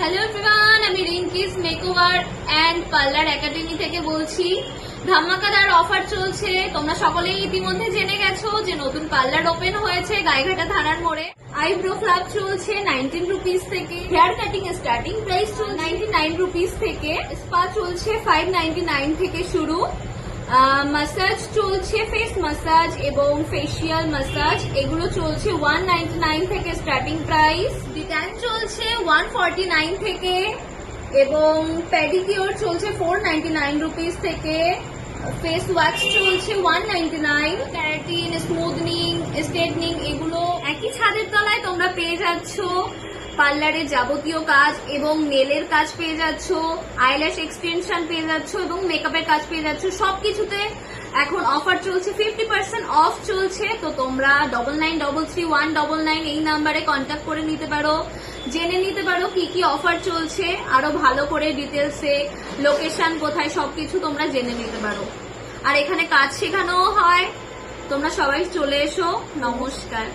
Hello everyone, আমি Rinky's makeover and parlour academy থেকে বলছি। ধামাকাদার অফার চলছে। তোমরা সকলেই ইতিমধ্যে জেনে গেছো যে নতুন পার্লার ওপেন হয়েছে গাইঘাটা থানার মোড়ে। আইব্রো ফ্লাপ চলছে 19 রুপিস থেকে, হেয়ার কাটিং এর স্টার্টিং প্রাইস চলছে 99 রুপিস থেকে, স্পা চলছে 599 থেকে শুরু, মাসাজ চলছে ফেস মাসাজ এবং ফেসিয়াল মাসাজ এগুলো চলছে 199 থেকে স্টার্টিং প্রাইস, ডিট্যান চলছে 149 থেকে এবং প্যাডিকিওর চলছে 499 রুপিস থেকে, ফেস ওয়াক্স চলছে 199, ক্যারাটিন, স্মুথনিং, স্ট্রেটনিং এগুলো একই ছাদের তলায় তোমরা পেয়ে যাচ্ছ। পার্লারের যাবতীয় কাজ এবং নেলের কাজ পেয়ে যাচ্ছ, আইল্যাশ এক্সটেনশন পেয়ে যাচ্ছ এবং মেকআপের কাজ পেয়ে যাচ্ছ। সবকিছুতে এখন অফার চলছে, 50% অফ চলছে। তো তোমরা 99331999 এই নাম্বারে কন্ট্যাক্ট করে নিতে পারো, জেনে নিতে পারো কি কি অফার চলছে, আরো ভালো করে ডিটেলসে লোকেশন কোথায় সবকিছু তোমরা জেনে নিতে পারো। আর এখানে কাজ শেখানোও হয়। তোমরা সবাই চলে এসো। নমস্কার।